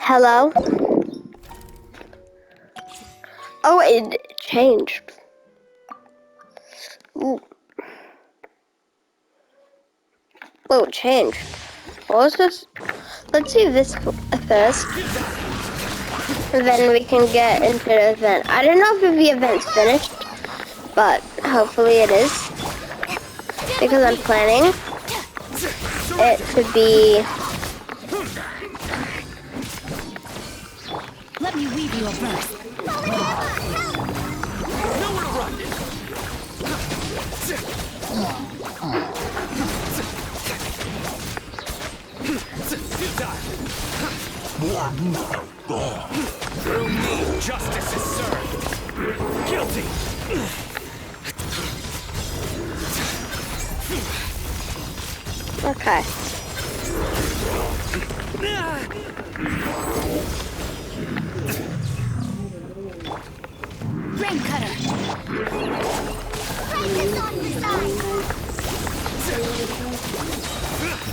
Hello? Oh, it changed. Ooh. Oh, it changed. What was this? Let's do this first. And then we can get into the event. I don't know if the event's finished, but hopefully it is. Because I'm planning it to be... Let me weave you a verse. Nowhere to run! Through me, justice is served. Guilty. Okay. Rain cutter.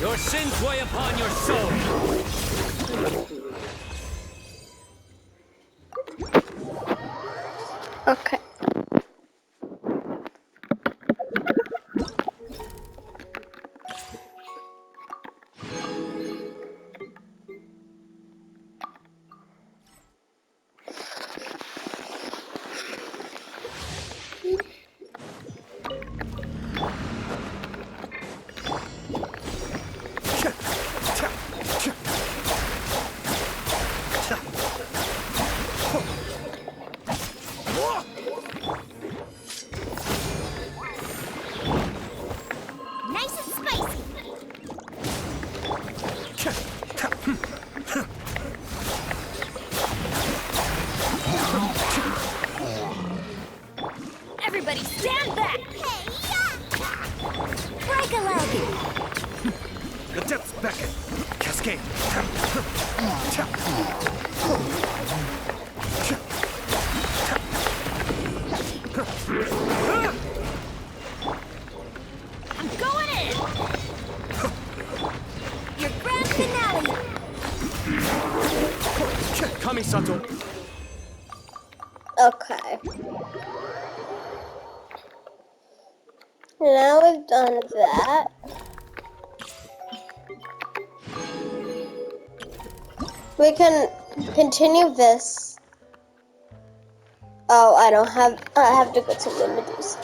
Your sins weigh upon your soul. Okay. Nice and spicy. Everybody stand back. Hey, break a leg. The depths beckon. Cascade. I'm going in. Your grand finale. Kami-sato. Okay. Now we've done that. We can continue this. Oh, I have to go to the Medusa.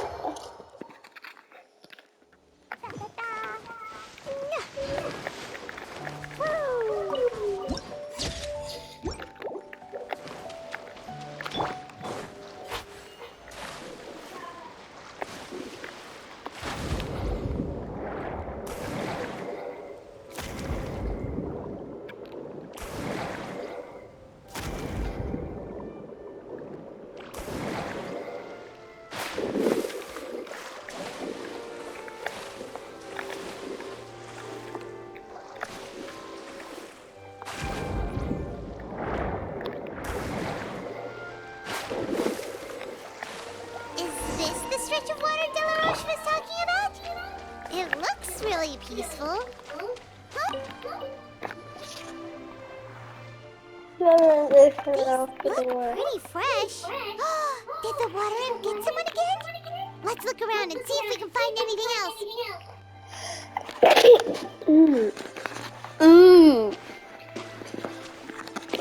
It looks really peaceful. Huh? No, These look pretty fresh. Did the water imp get someone again? Let's look around and see if we can find anything else.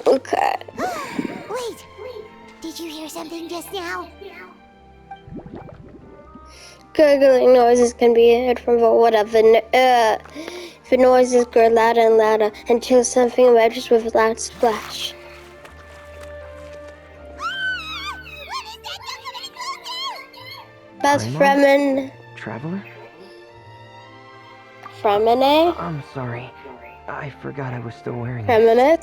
Okay. Wait, did you hear something just now? Gurgling noises can be heard from whatever. The noises grow louder and louder until something emerges with a loud splash. What is that? Don't come any closer! That's Fremen? Traveler? Fremine? I'm sorry. I forgot I was still wearing it. Feminine?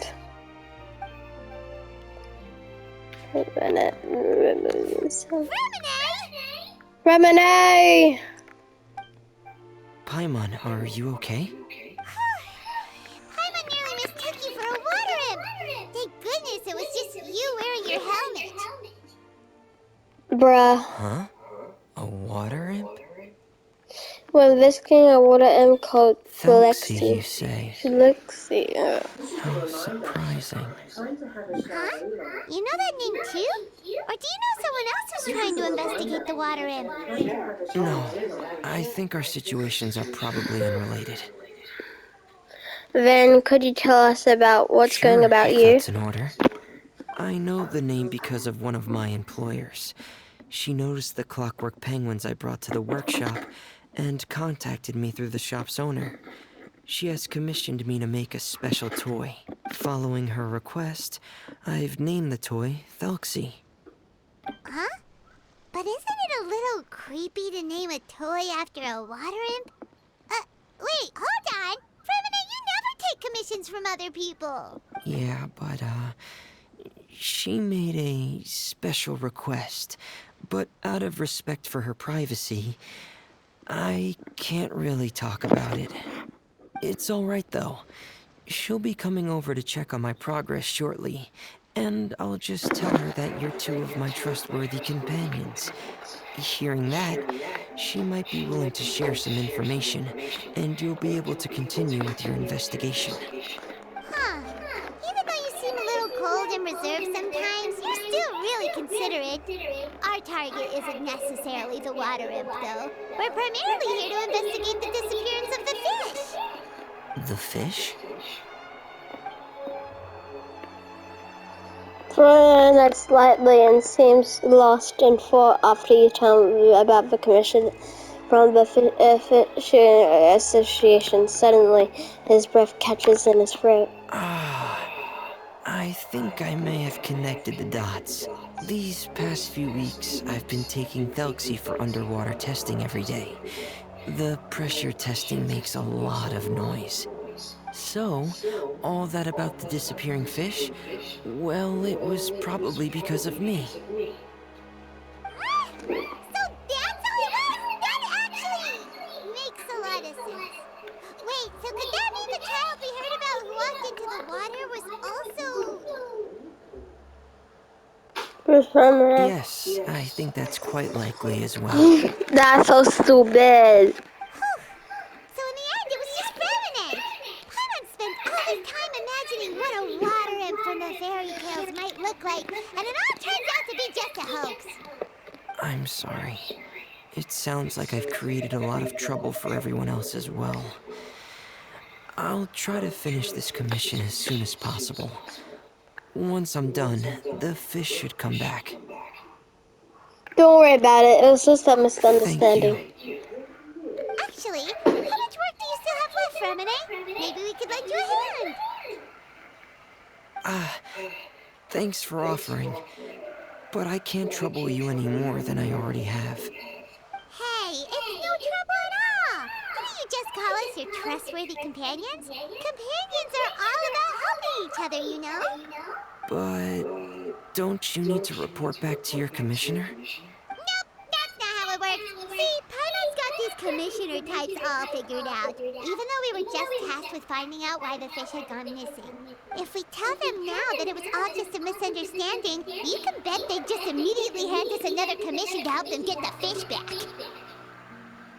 Remine! Paimon, are you okay? Paimon nearly mistook you for a water imp. Thank goodness it was just you wearing your helmet. Bruh. Huh? A water imp? When visiting a water imp called Thelxie, you say? Thelxie. How surprising. Huh? You know that name too? Or do you know someone else who's trying to investigate the water imp? No, I think our situations are probably unrelated. Then could you tell us about what's going Sure, about if you? that's in order. I know the name because of one of my employers. She noticed the clockwork penguins I brought to the workshop and contacted me through the shop's owner. She has commissioned me to make a special toy. Following her request, I've named the toy Thelxie. Huh? But isn't it a little creepy to name a toy after a water imp? Wait, hold on! Fremina, you never take commissions from other people! Yeah, but, she made a special request. But out of respect for her privacy, I can't really talk about it. It's alright though. She'll be coming over to check on my progress shortly, and I'll just tell her that you're two of my trustworthy companions. Hearing that, she might be willing to share some information, and you'll be able to continue with your investigation. Huh. Even though you seem a little cold and reserved sometimes, you're still really considerate. Our target isn't necessarily the water imp, though. We're primarily here to investigate the disappearance of the fish. The fish? That slightly and seems lost in thought after you tell me about the commission from the Fishing Association. Suddenly, his breath catches in his throat. I think I may have connected the dots. These past few weeks, I've been taking Thelxie for underwater testing every day. The pressure testing makes a lot of noise. So, all that about the disappearing fish? Well, it was probably because of me. So that's how it was? That actually makes a lot of sense. Wait, so could that mean the child we heard about who walked into the water was also... Yes, I think that's quite likely as well. That's so stupid. So in the end, it was just Fremine. Paimon spent all this time imagining what a water imp from the fairy tales might look like, and it all turns out to be just a hoax. I'm sorry. It sounds like I've created a lot of trouble for everyone else as well. I'll try to finish this commission as soon as possible. Once I'm done, the fish should come back. Don't worry about it. It was just a misunderstanding. Thank you. Actually, how much work do you still have left, Fremine? Maybe we could lend you a hand. Thanks for offering. But I can't trouble you any more than I already have. Hey, it's no trouble at all. Didn't you just call us your trustworthy companions? Companions are all about helping each other, you know? But don't you need to report back to your commissioner? Nope, that's not how it works. See, Paimon's got these commissioner types all figured out, even though we were just tasked with finding out why the fish had gone missing. If we tell them now that it was all just a misunderstanding, you can bet they'd just immediately hand us another commission to help them get the fish back.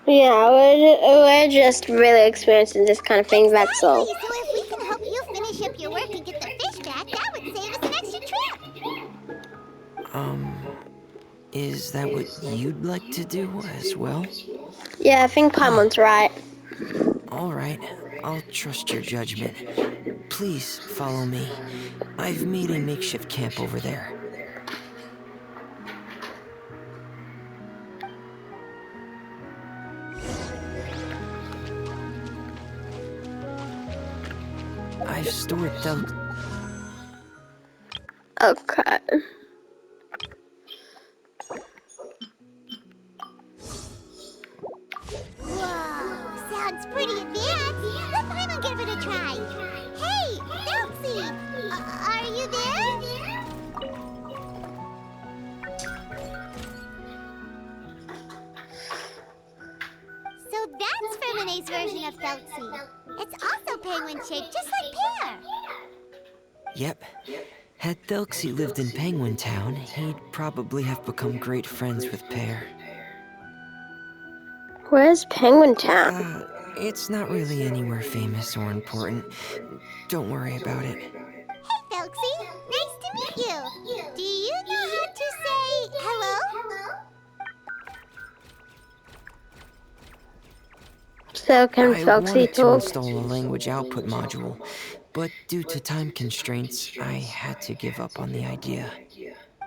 Yeah, we're just really experiencing this kind of thing, that's all. So if we can help you finish up your work and get the fish back, that would save us an extra trip. Is that what you'd like to do as well? Yeah, I think Paimon's right. All right, I'll trust your judgment. Please follow me. I've made a makeshift camp over there. I've stored Okay. Whoa, sounds pretty advanced. Let Paimon give it a try. Hey, Thelxie, are you there? So that's Fremine's version of Thelxie. It's also penguin-shaped, just like Pear. Yep. Had Thelxie lived in Penguin Town, he'd probably have become great friends with Pear. Where's Penguin Town? It's not really anywhere famous or important. Don't worry about it. Hey, Thelxie. Nice to meet you. Do you know how to say hello? So can I Thelxie wanted to talk? install a language output module, but due to time constraints, I had to give up on the idea.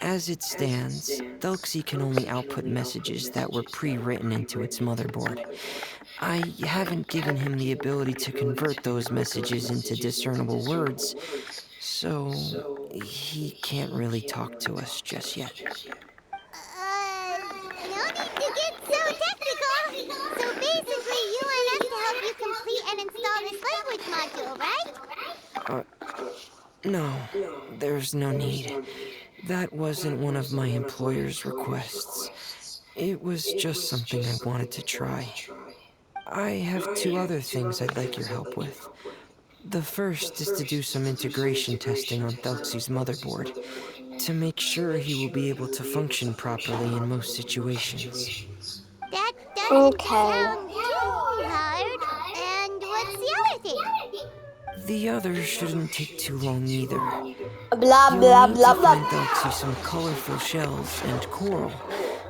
As it stands, Thelxie can only output messages that were pre-written into its motherboard. I haven't given him the ability to convert those messages into discernible words, so he can't really talk to us just yet. No need to get so technical. So basically, you want us to help you complete and install this language module, right? No, there's no need. That wasn't one of my employer's requests. It was just something I wanted to try. I have two other things I'd like your help with. The first is to do some integration testing on Thelxie's motherboard, to make sure he will be able to function properly in most situations. That doesn't Okay. sound too hard. And what's the other thing? The other shouldn't take too long either. Blah You'll blah need to blah blah. find Thelxie some colorful shells and coral,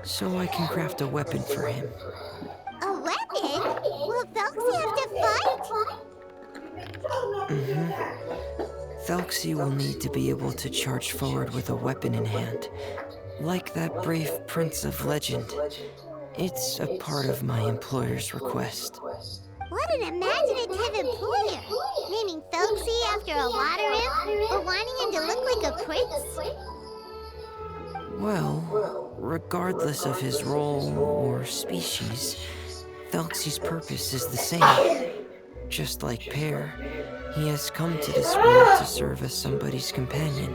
so I can craft a weapon for him. A weapon? Will Thelxie have to fight? Thelxie will need to be able to charge forward with a weapon in hand, like that brave prince of legend. It's a part of my employer's request. What an imaginative employer! Naming Thelxie after a water imp, but wanting him to look like a prince? Well, regardless of his role or species, Thelxie's purpose is the same. Just like Pear, he has come to this world to serve as somebody's companion.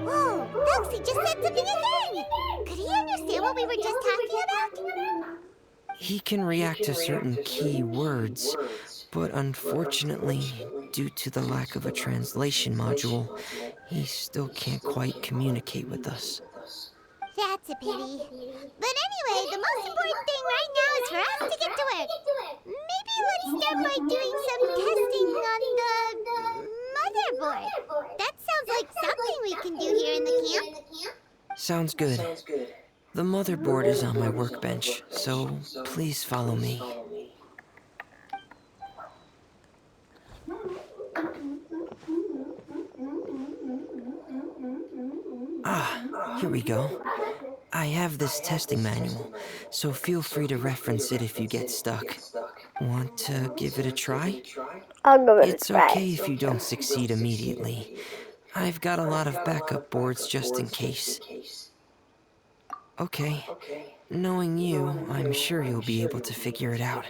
Whoa! Thelxie just said something again! Could he understand what we were just talking about? He can react to certain key words, but unfortunately, due to the lack of a translation module, he still can't quite communicate with us. That's a pity. But anyway, the most important thing right now is for us to get to work. Maybe let's start by doing some testing on the motherboard. That sounds like something we can do here in the camp. Sounds good. The motherboard is on my workbench, so please follow me. Here we go. I have this testing manual, so feel free to reference it if you get stuck. Want to give it a try? I'll give it a It's try. okay if you don't succeed immediately. I've got a lot of backup boards just in case. Okay. Knowing you, I'm sure you'll be able to figure it out.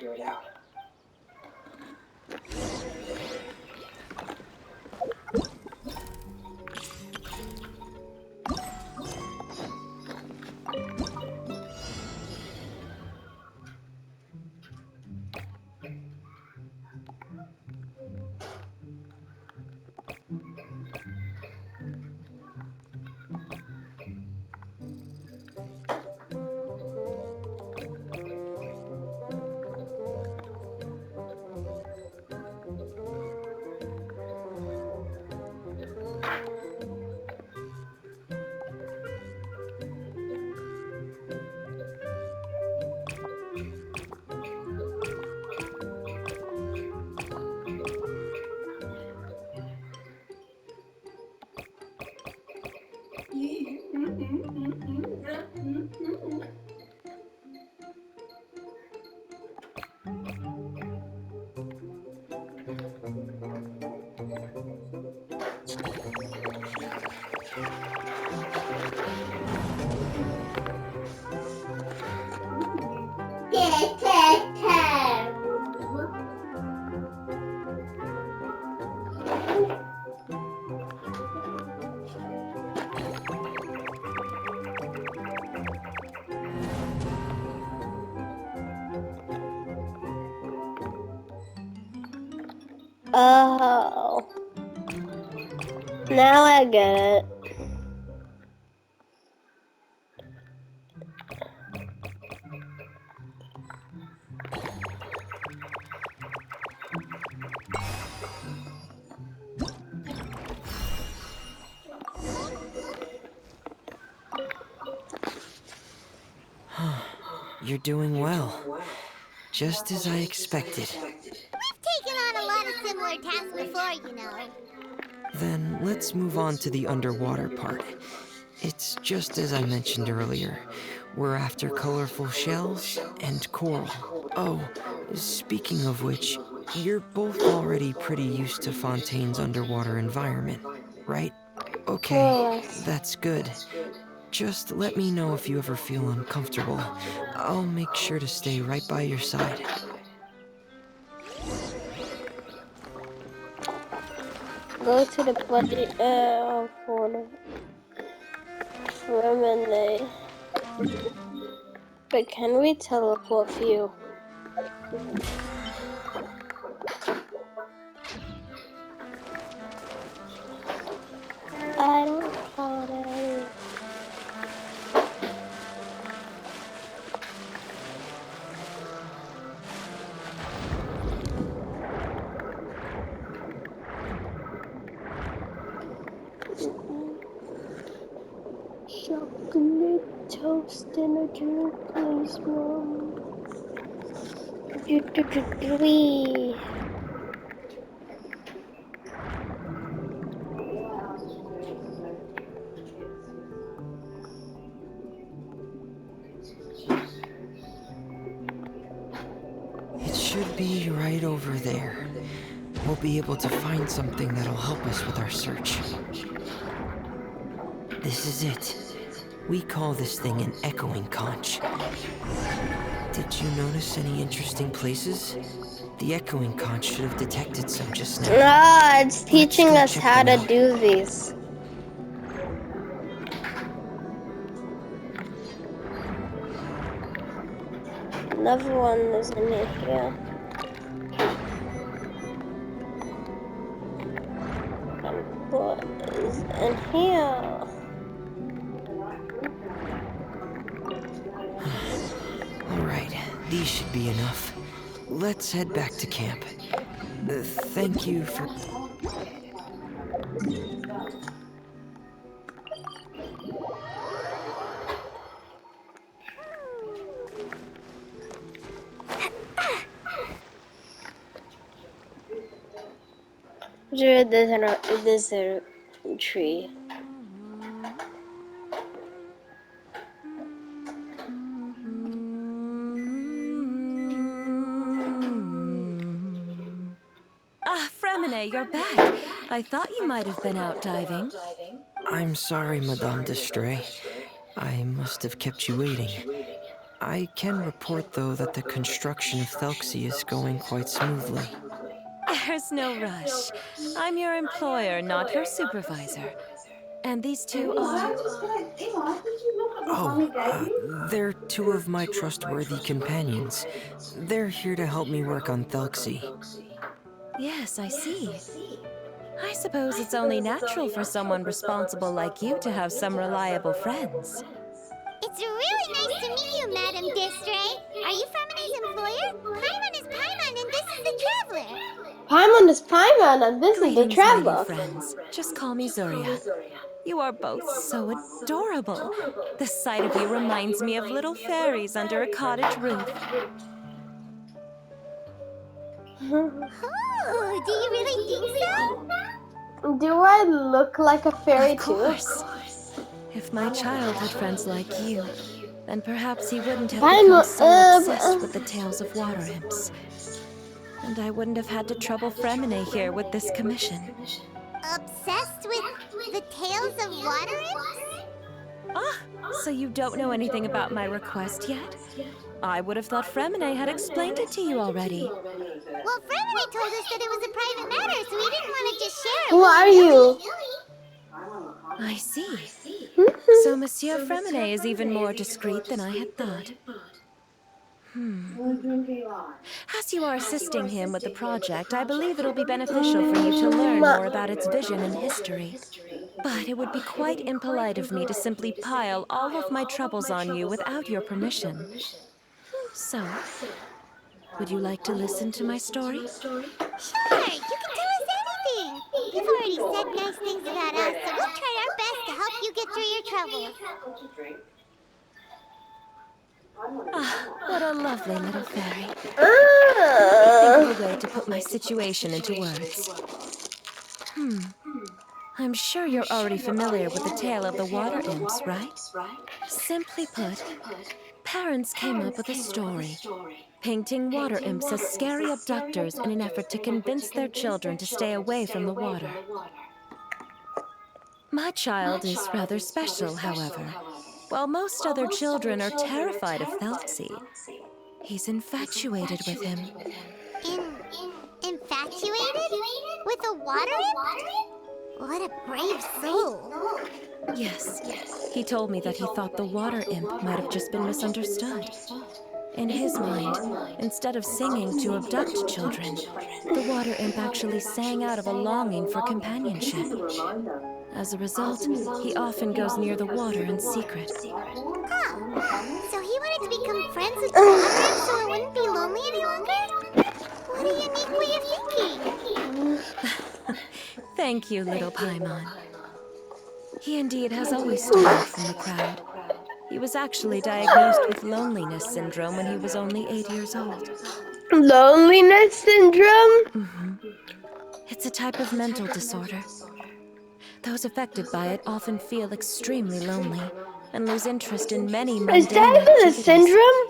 Oh. Now I get it. you're doing well. Just as I expected. We've taken on a lot of similar tasks before, you know. Then let's move on to the underwater part. It's just as I mentioned earlier. We're after colorful shells and coral. Oh, speaking of which, you're both already pretty used to Fontaine's underwater environment, right? Okay, Yes. that's good. Just let me know if you ever feel uncomfortable. I'll make sure to stay right by your side. Go to the bloody for the lemonade. But can we teleport you? I don't want it. Chocolate toast and a drink, please, Mom. Do. It should be right over there. We'll be able to find something that'll help us with our search. This is it. We call this thing an echoing conch. Did you notice any interesting places? The echoing conch should have detected some just now. Ah, it's teaching go us check how to them out. do these. Another one is in here. And what is in here? Alright, these should be enough. Let's head back to camp. Thank you for... There's a tree. Ah, Fremine, you're back. I thought you might have been out diving. I'm sorry, Madame d'Estray. I must have kept you waiting. I can report, though, that the construction of Thelxie is going quite smoothly. There's no rush. I'm your employer, not your supervisor. And these two are... They're two of my trustworthy companions. They're here to help me work on Thelxie. Yes, I see. I suppose it's only natural for someone responsible like you to have some reliable friends. It's really nice to meet you, Madame Destray. Are you Fremine's employer? Paimon is Paimon, and this is the Traveler. Paimon is Paimon, and this is the Greetings, my Traveler. new friends. Just call me Zuria. You are both so adorable. The sight of you reminds me of little fairies under a cottage roof. Oh, do you really think so? Do I look like a fairy Of course. If my child had friends like you, then perhaps he wouldn't have become so obsessed with the tales of water imps. And I wouldn't have had to trouble Fremine here with this commission. Obsessed with the tales of water imps? Ah, so you don't know anything about my request yet? I would have thought Fremine had explained it to you already. Well, Fremine told us that it was a private matter, so we didn't want to just share it. Who are you? I see. So Monsieur Fremine is even more discreet than I had thought. As you are assisting him with the project, I believe it'll be beneficial for you to learn more about its vision and history. But it would be quite impolite of me to simply pile all of my troubles on you without your permission. So, would you like to listen to my story? Sure, you can tell us anything. You've already said nice things about us, so we'll try our best to help you get through your troubles. Ah, what a lovely little fairy. Think of a way to put my situation into words. I'm sure you're already familiar with the tale of the water imps, right? Simply put, parents came up with a story, painting water imps as scary abductors in an effort to convince their children to stay away from the water. My child is rather special, however. While most other children are terrified of Thelxie, he's infatuated with him. Infatuated? With a water imp? What a brave soul. Yes, he told me that he thought the water imp might have just been misunderstood. In his mind, instead of singing to abduct children, the water imp actually sang out of a longing for companionship. As a result, he often goes near the water in secret. Oh, so he wanted to become friends with the water imp so it wouldn't be lonely any longer? What a unique way of thinking. Thank you, little Paimon. He indeed has always stood out from the crowd. He was actually diagnosed with loneliness syndrome when he was only 8 years old. Loneliness syndrome? It's a type of mental disorder. Those affected by it often feel extremely lonely and lose interest in many Is mundane that even a activities. syndrome?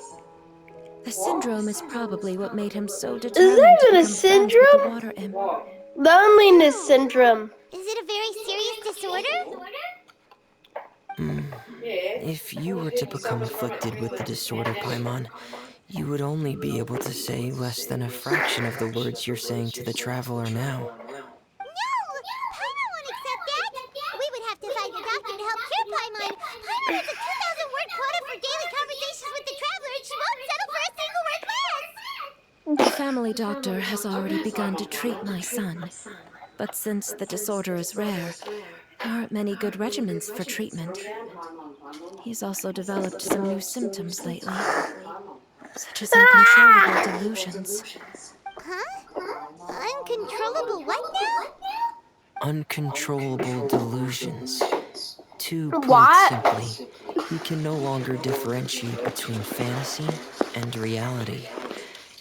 The syndrome is probably what made him so Is determined that to even a become friends with the syndrome? water imp. Loneliness syndrome. Is it a very serious disorder? If you were to become afflicted with the disorder, Paimon, you would only be able to say less than a fraction of the words you're saying to the traveler now. No! Paimon won't accept that! We would have to find a doctor to help cure Paimon. Paimon has a 2,000-word quota for daily conversations with the traveler, and she won't settle for a single word less! The family doctor has already begun to treat my son. But since the disorder is rare, there aren't many good regimens for treatment. He's also developed some new symptoms lately, such as uncontrollable delusions. Huh? Uncontrollable what now? Uncontrollable delusions. To put What? it simply, he can no longer differentiate between fantasy and reality,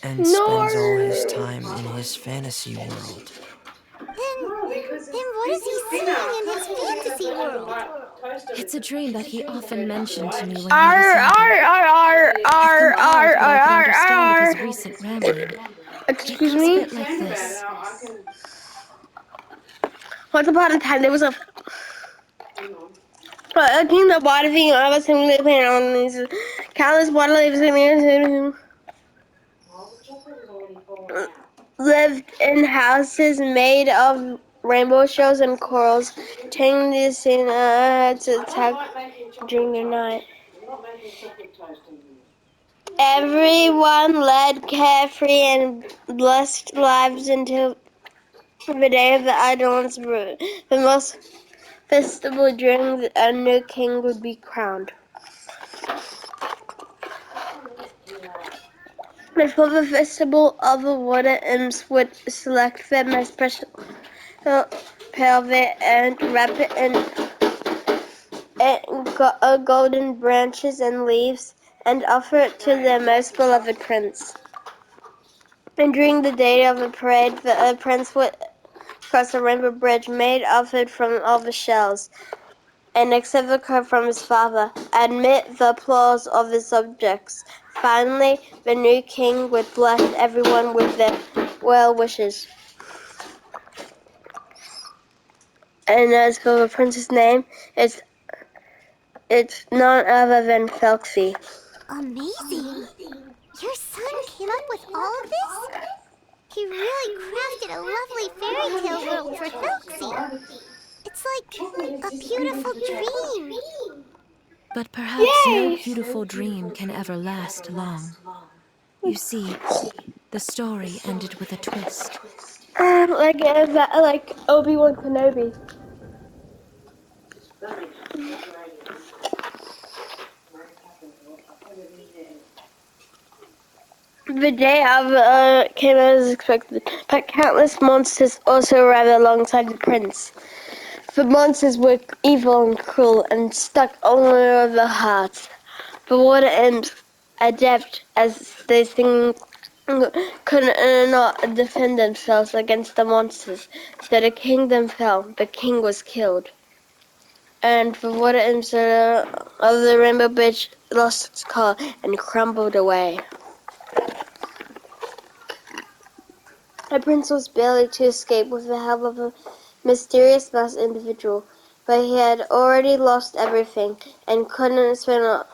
and spends all his time in his fantasy world. Then what is he seeing in his fantasy world? It's a dream that he often mentioned to me when he was R younger. R R I've R compiled R what I can R understand of his R. recent rambling. It Excuse goes a me. bit like this. Once upon a time, there was a. I think the water thing I was living on these countless water leaves lived in houses made of rainbow shells and corals, taking the scene to attack during the night. Everyone led carefree and blessed lives until the day of the Idol's the most festival during a new king would be crowned. Before the festival, all the water imps would select their most precious pelvet and wrap it in golden branches and leaves and offer it to their most beloved prince. And during the day of the parade, the prince would cross a rainbow bridge made of it from all the shells, and accept the card from his father, admit the applause of his subjects. Finally, the new king would bless everyone with their well wishes. And as for the prince's name, it's none other than Thelxie. Amazing! Your son came up with all of this? He really crafted a lovely fairy tale world for Thelxie. It's like a beautiful dream. But perhaps no Yay! beautiful dream can ever last long. You see, the story ended with a twist. Like Obi-Wan Kenobi. The day of came as expected, but countless monsters also arrived alongside the prince. The monsters were evil and cruel and stuck only over the hearts. The water imps adept as they could not defend themselves against the monsters. So the kingdom fell. The king was killed. And the water inside of the rainbow bridge lost its color and crumbled away. The prince was barely to escape with the help of a mysterious masked individual, but he had already lost everything and couldn't spend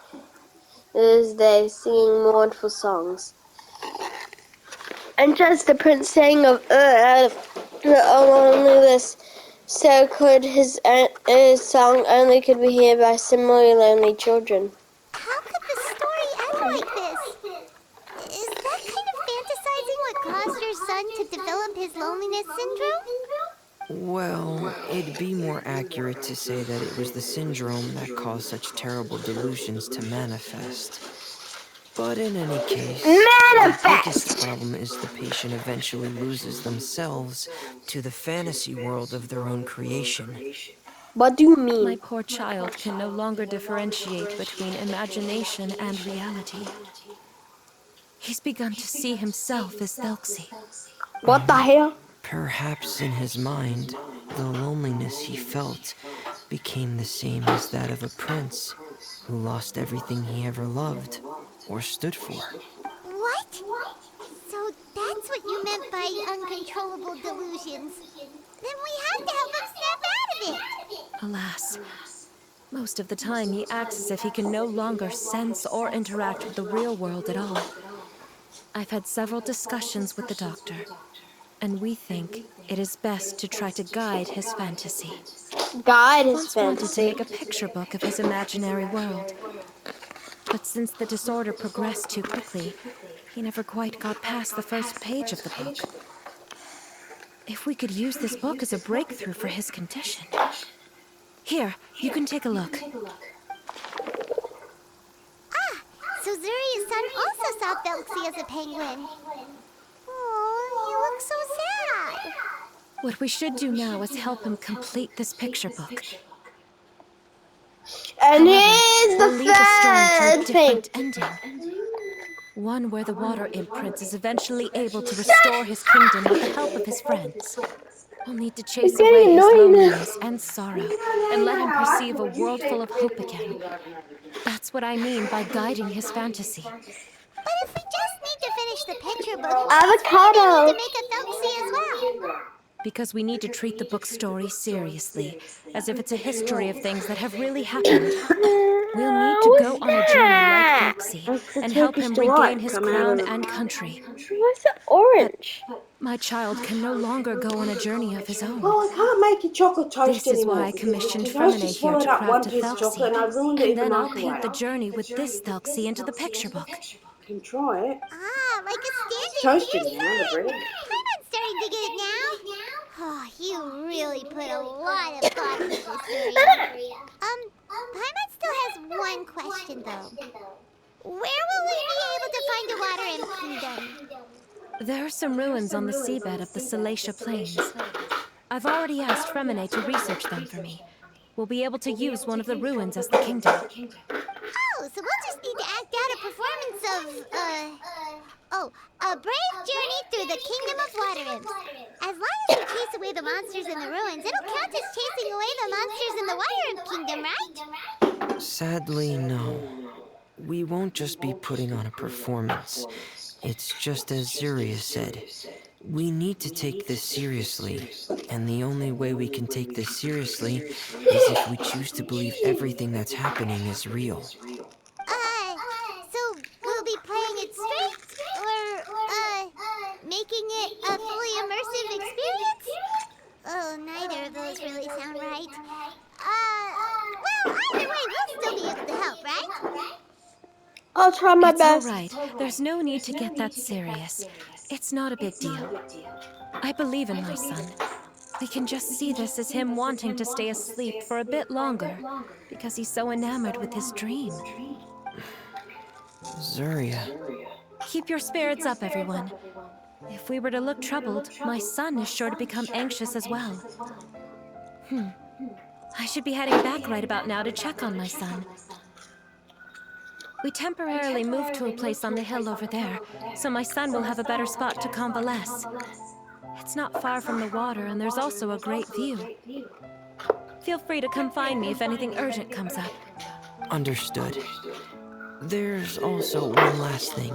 his day singing mournful songs. And just the prince sang of loneliness, so could his song only could be heard by similarly lonely children. How could the story end like this? Is that kind of fantasizing what caused your son to develop his loneliness syndrome? Well, it'd be more accurate to say that it was the syndrome that caused such terrible delusions to manifest. But in any case, the biggest problem is the patient eventually loses themselves to the fantasy world of their own creation. What do you mean? My poor child can no longer differentiate between imagination and reality. He's begun to see himself as Thelxie. What the hell? Perhaps in his mind, the loneliness he felt became the same as that of a prince who lost everything he ever loved or stood for. What? So that's what you meant by uncontrollable delusions. Then we have to help him snap out of it. Alas, most of the time he acts as if he can no longer sense or interact with the real world at all. I've had several discussions with the doctor, and we think it is best to try to guide his fantasy. Guide his Once wanted to fantasy. make a picture book of his imaginary world, but since the disorder progressed too quickly, he never quite got past the first page of the book. If we could use this book as a breakthrough for his condition. Here, you can take a look. Ah, so Zuri's son also saw Thelxie as a penguin. Oh, he looks so sad. What we should do now is help him complete this picture book. And However, here's we'll the leave the story to a third thing. different ending. One where the water imp prince is eventually able to restore his kingdom with the help of his friends. We'll need to chase getting away his annoying now. loneliness and sorrow, and let him perceive a world full of hope again. That's what I mean by guiding his fantasy. But if we just need to finish the picture book, Avocado. we need to make a Thelxie as well. Because we need to treat the book's story seriously, as if it's a history of things that have really happened. We'll need to go on a journey like Thelxie, and help him regain his crown and country. Why is it orange? My child can no longer go on a journey of his own. Well, I can't make a chocolate toast This is anymore. why I commissioned because I Fremine just here swallowed to up one craft a piece of chocolate and I Thelxie, ruined it in and the then I'll microwave. paint the journey with this Thelxie into the picture book. I can try it. Ah, like a It's stand-in toasted for your now, the son. bread. Paimon's starting to get it now. Oh, you really put a lot of thought into this, Zuria. Paimon still has one question, though. Where will we be able to find a water imp kingdom? There are some ruins on the seabed of the Thelxie Plains. I've already asked Fremine to research them for me. We'll be able to use one of the ruins as the kingdom. Oh, so we'll just need to act out a performance of, a brave journey through the kingdom of water imps. As long as we chase away the monsters in the ruins, it'll count as chasing away the monsters in the water imp kingdom, right? Sadly, no. We won't just be putting on a performance. It's just as Zuria said. We need to take this seriously, and the only way we can take this seriously is if we choose to believe everything that's happening is real. So we'll be playing it straight, or, making it a fully immersive experience? Oh, neither of those really sound right. Well, either way, we'll still be able to help, right? I'll try my It's all best. right. There's no need to get that serious. It's not a big deal. I believe in my son. We can just see this as him wanting to stay asleep for a bit longer, because he's so enamored with his dream. Zuria. Keep your spirits up, everyone. If we were to look troubled, my son is sure to become anxious as well. I should be heading back right about now to check on my son. We temporarily moved to a place on the hill over there, so my son will have a better spot to convalesce. It's not far from the water, and there's also a great view. Feel free to come find me if anything urgent comes up. Understood. There's also one last thing.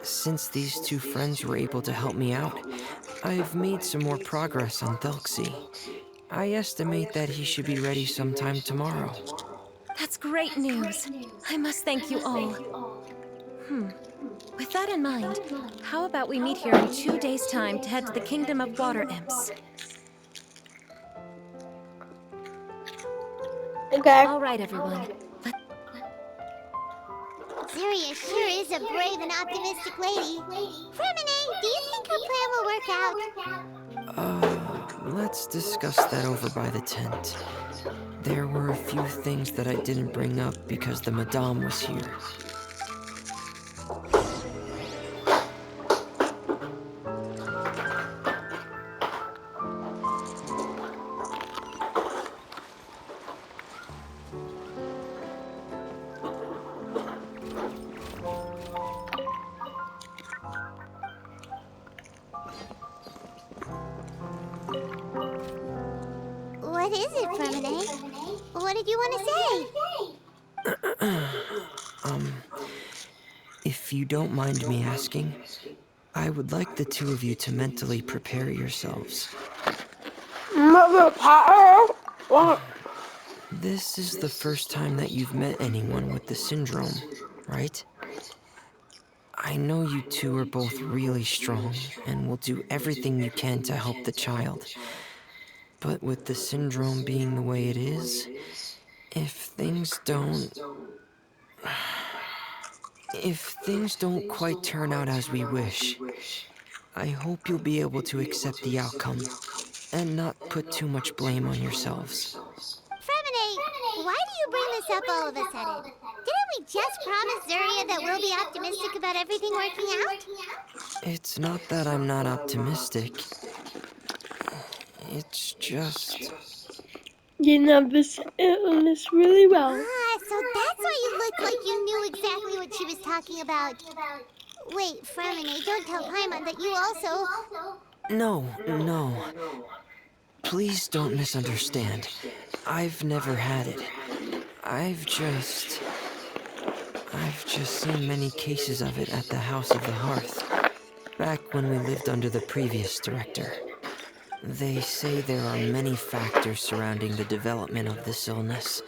Since these two friends were able to help me out, I've made some more progress on Thelxie. I estimate that he should be ready sometime tomorrow. That's great news. I must thank you all. With that in mind, how about we meet here in 2 days' time to head to the Kingdom of Water Imps? Okay. All right, everyone. Zeria sure is a brave and optimistic lady. Fremine, do you think her plan will work out? Let's discuss that over by the tent. There were a few things that I didn't bring up because the Madame was here. What is it, Fremine? What did you want to say? If you don't mind me asking, I would like the two of you to mentally prepare yourselves. What? This is the first time that you've met anyone with the syndrome, right? I know you two are both really strong and will do everything you can to help the child. But with the syndrome being the way it is, if things don't quite turn out as we wish, I hope you'll be able to accept the outcome and not put too much blame on yourselves. Fremine, why do you bring this up all of a sudden? Didn't we just promise Zeria that we'll be optimistic about everything working out? It's not that I'm not optimistic. It's just... You know this illness really well. Ah, so that's why you looked like you knew exactly what she was talking about. Wait, Fremine, don't tell Paimon that you also... No. Please don't misunderstand. I've never had it. I've just seen many cases of it at the House of the Hearth, back when we lived under the previous director. They say there are many factors surrounding the development of this illness.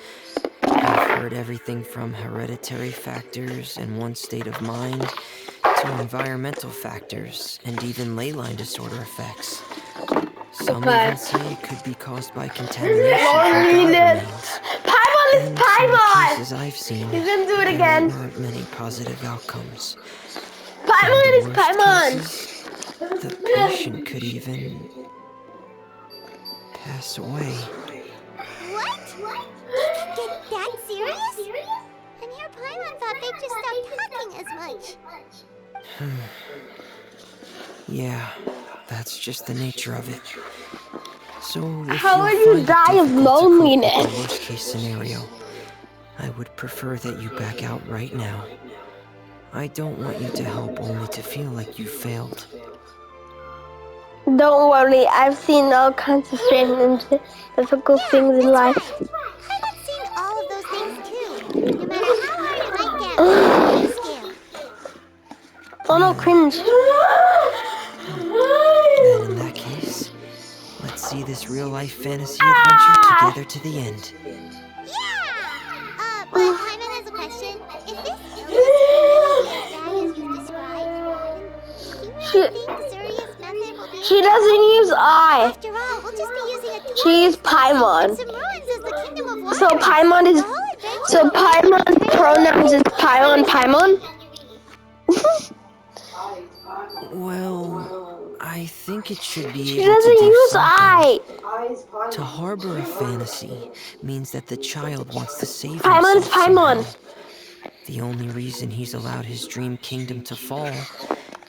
I've heard everything from hereditary factors and one's state of mind, to environmental factors, and even ley line disorder effects. Some even say it could be caused by contamination from diet remains. Paimon is In Paimon! some cases I've seen, He's gonna do it there again. aren't many positive outcomes. Paimon In is the worst Paimon! cases, the patient could even pass away. What? It can get that serious? And here Paimon thought they'd just stop talking as much. Yeah, that's just the nature of it. So if How you would you find it die of difficult to cope loneliness? with the worst case scenario, I would prefer that you back out right now. I don't want you to help only to feel like you failed. Don't worry, I've seen all kinds of strange and difficult things in life. Paimon's seen all of those things too. No matter how hard it might get, it's scale. Oh no, cringe. Then in that case, let's see this real-life fantasy adventure together to the end. Yeah! But Paimon has a question. If this illness is really as bad as you've described, do you really think Zuria's method will be... She doesn't use I. After all, we'll just be using a tool. She is Paimon. And some ruins is the kingdom of water. So Paimon is... So Paimon's pronouns is Paimon? Well, I think it should be She able to doesn't do use something. I. To harbor a fantasy means that the child wants to save Paimon is himself Paimon. somehow. The only reason he's allowed his dream kingdom to fall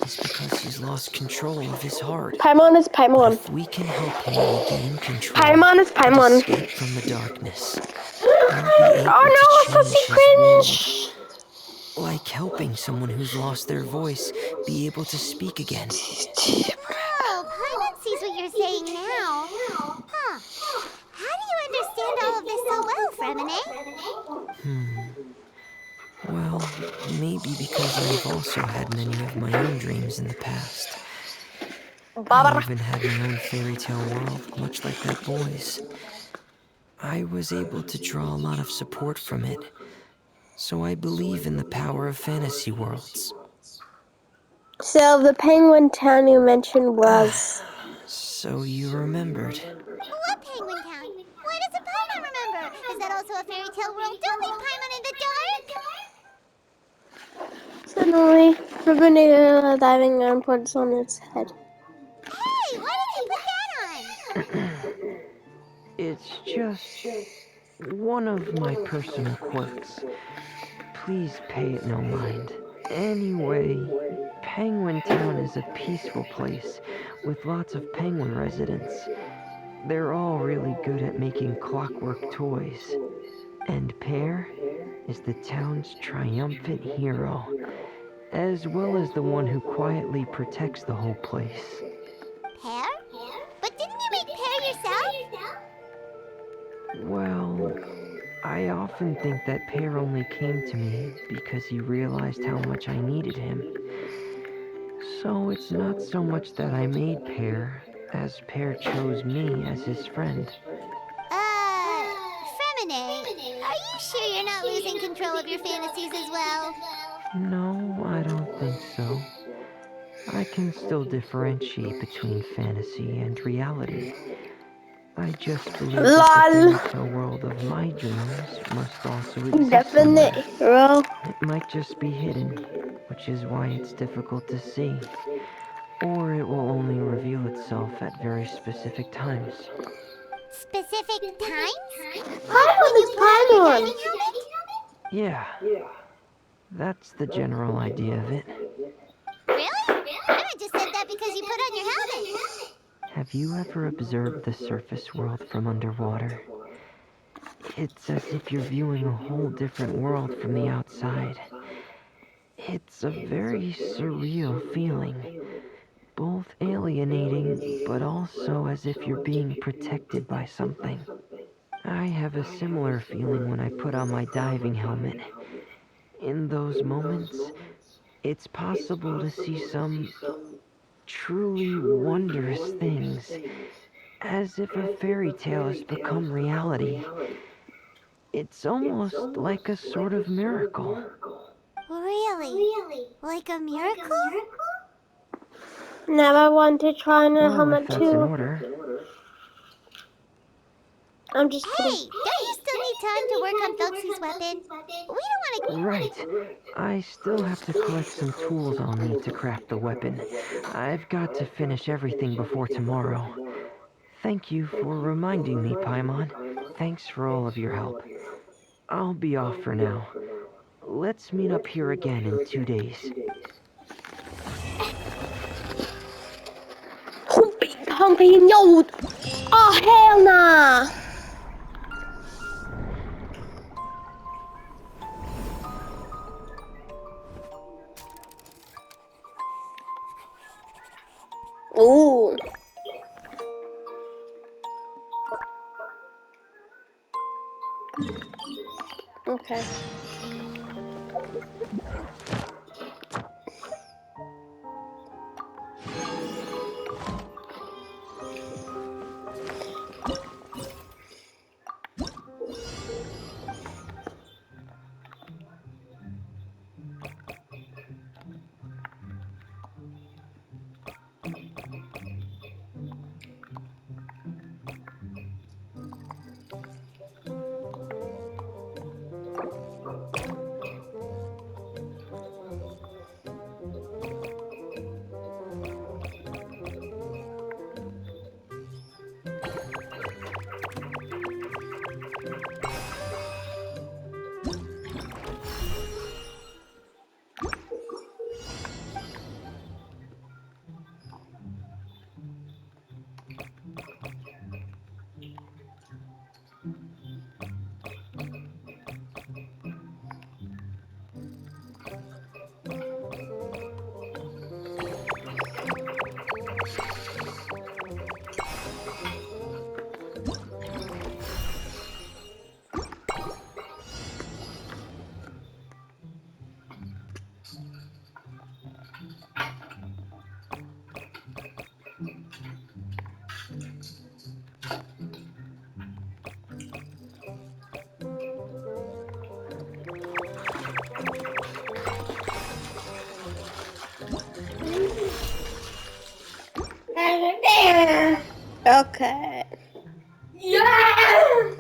is because he's lost control of his heart. Paimon is But Paimon. if we can help him regain control Paimon is and Paimon. escape from the darkness, we'll be able Oh no, to change pussy his world. cringe. like helping someone who's lost their voice be able to speak again. Oh, Paimon sees what you're saying now. Huh. How do you understand all of this so well, Fremine? Well, maybe because I've also had many of my own dreams in the past. I even had my own fairy tale world, much like that boy's. I was able to draw a lot of support from it, so I believe in the power of fantasy worlds. So the penguin town you mentioned was... So you remembered. What Penguin Town? Why doesn't Paimon remember? Is that also a fairy tale world? Don't leave Paimon in the dark! Suddenly, Ruben diving on puts on its head. Hey, why did you put that on? It's just one of my personal quirks. Please pay it no mind. Anyway, Penguin Town is a peaceful place with lots of penguin residents. They're all really good at making clockwork toys. And Pear is the town's triumphant hero, as well as the one who quietly protects the whole place. Pear? But didn't you make Pear yourself? Well, I often think that Pear only came to me because he realized how much I needed him. So it's not so much that I made Pear, as Pear chose me as his friend. Fremine, are you sure you're not losing control of your fantasies as well? No, I don't think so. I can still differentiate between fantasy and reality. I just believe that the LOL! fairy tale world of my dreams must also exist Definite somewhere. hero. It might just be hidden, which is why it's difficult to see. Or it will only reveal itself at very specific times. Specific times? Like when Paimon you is put on your Paimon! diving helmet? Yeah, that's the general idea of it. Really? Paimon just said that because you put on your helmet. Have you ever observed the surface world from underwater? It's as if you're viewing a whole different world from the outside. It's a very surreal feeling. Both alienating, but also as if you're being protected by something. I have a similar feeling when I put on my diving helmet. In those moments, it's possible to see some truly wondrous things, as if a fairy tale has become reality. It's almost like a sort of miracle. Really? Like a miracle? Never want to try on a Well, if helmet that's in too. order. I'm just Hey, kidding. don't you still need time to work on Thelxie's weapon? We don't want to... Right. I still have to collect some tools I'll need to craft the weapon. I've got to finish everything before tomorrow. Thank you for reminding me, Paimon. Thanks for all of your help. I'll be off for now. Let's meet up here again in 2 days. Humpy, no! Oh, hell nah! Ooh. Okay. Okay. Yeah!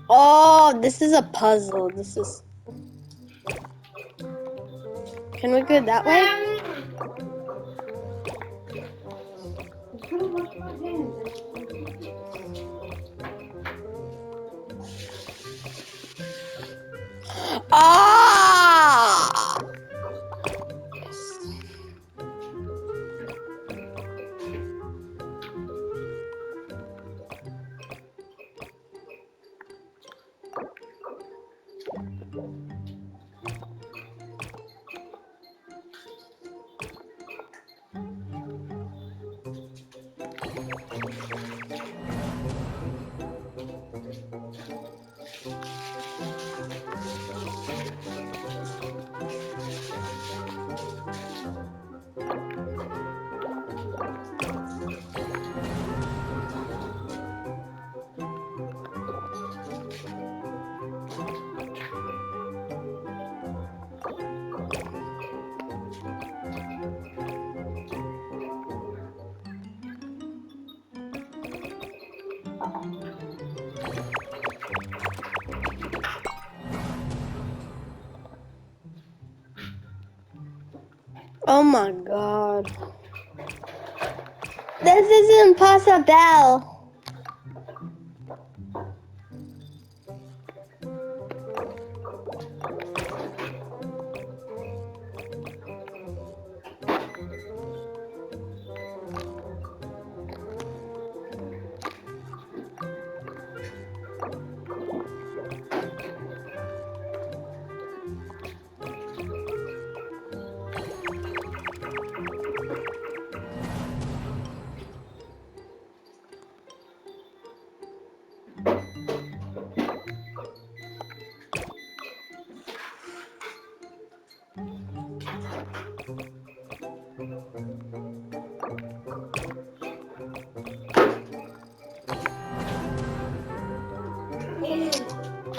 Oh, this is a puzzle. This is. Can we go that way? Ah! Oh my god. This is impossible.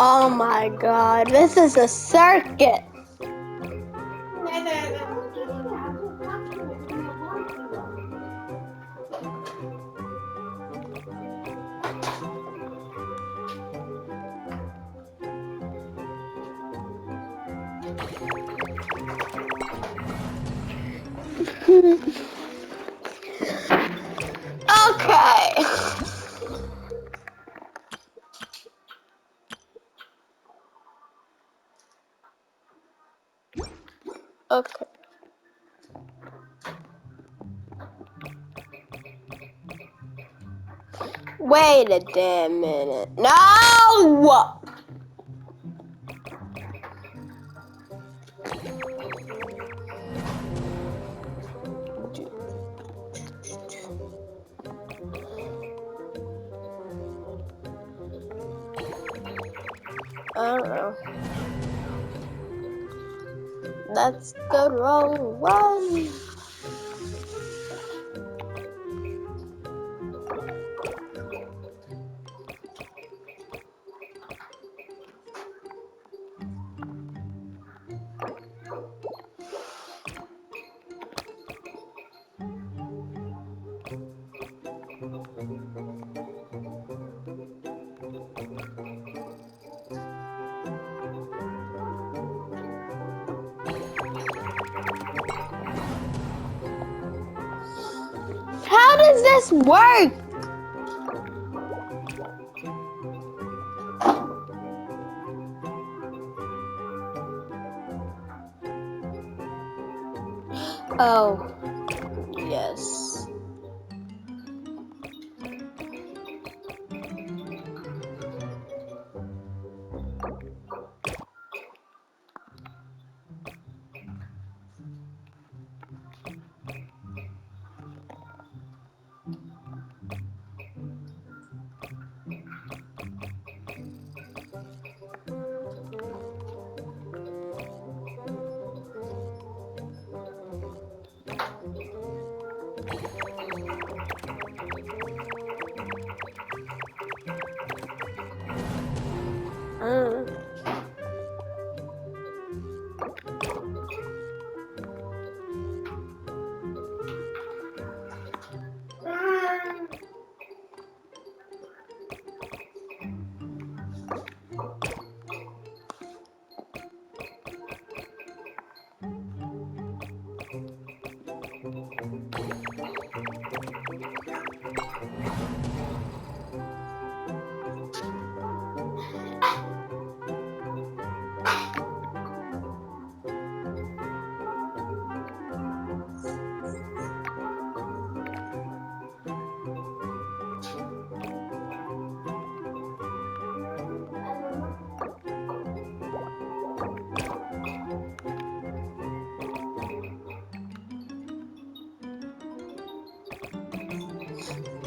Oh my god, this is a circuit. Okay. Okay. Wait a damn minute. No! I don't know. That's the wrong one. How does this work? Oh, yes.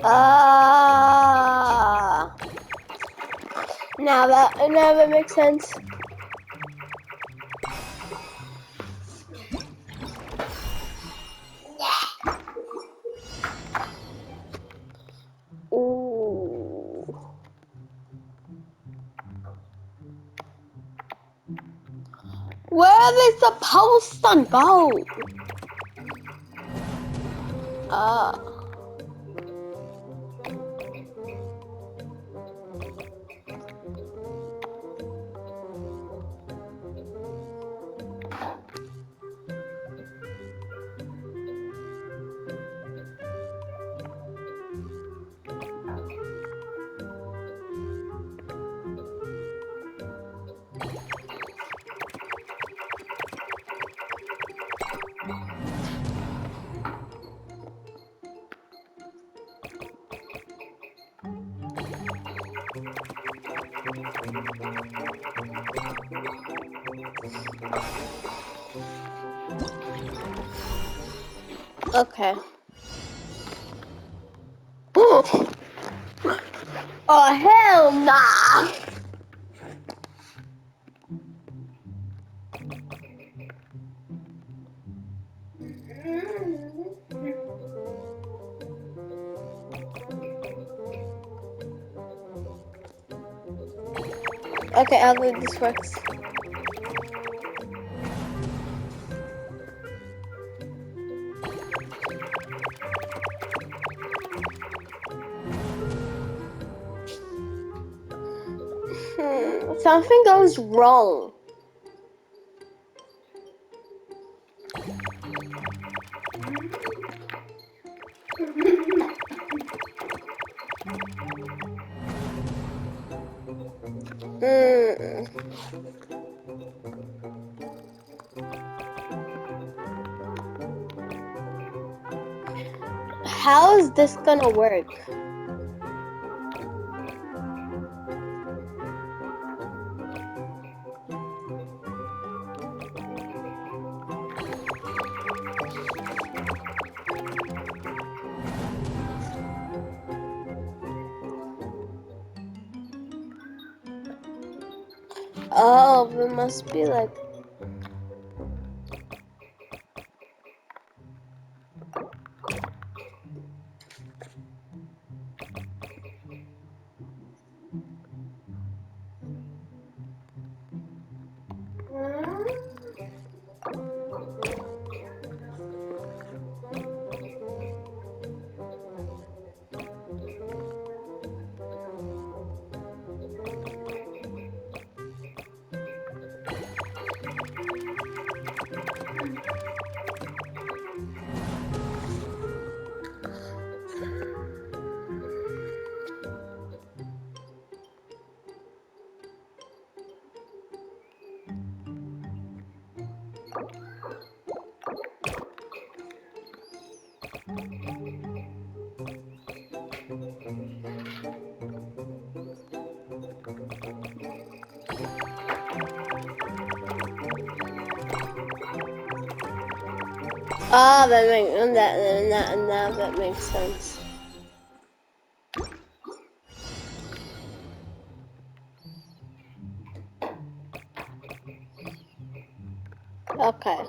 Ah. Now that makes sense. Ooh. Where are they supposed to go? Okay. Oh, hell nah! Okay, I'll believe this works. Something goes wrong. How is this gonna work? Oh, it must be like... Ah, that makes sense. Okay.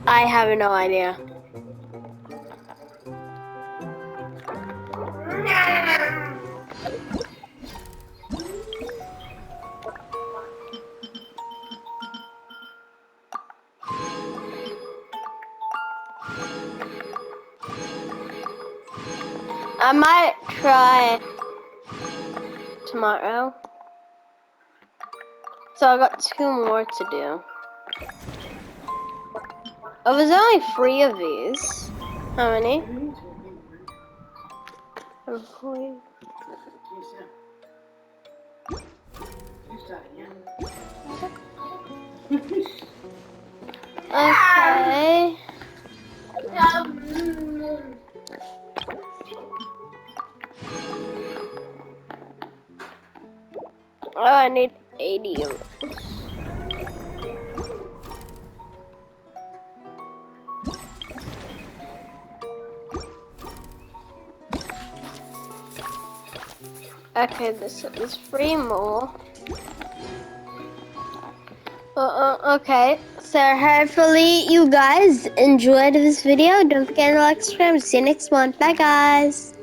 I have no idea. I might try tomorrow. So I got 2 more to do. Oh, there's only 3 of these. How many? Okay. Oh, I need 80 of them. Okay, this is 3 more. Okay, so hopefully you guys enjoyed this video. Don't forget to like, subscribe, see you next one. Bye guys!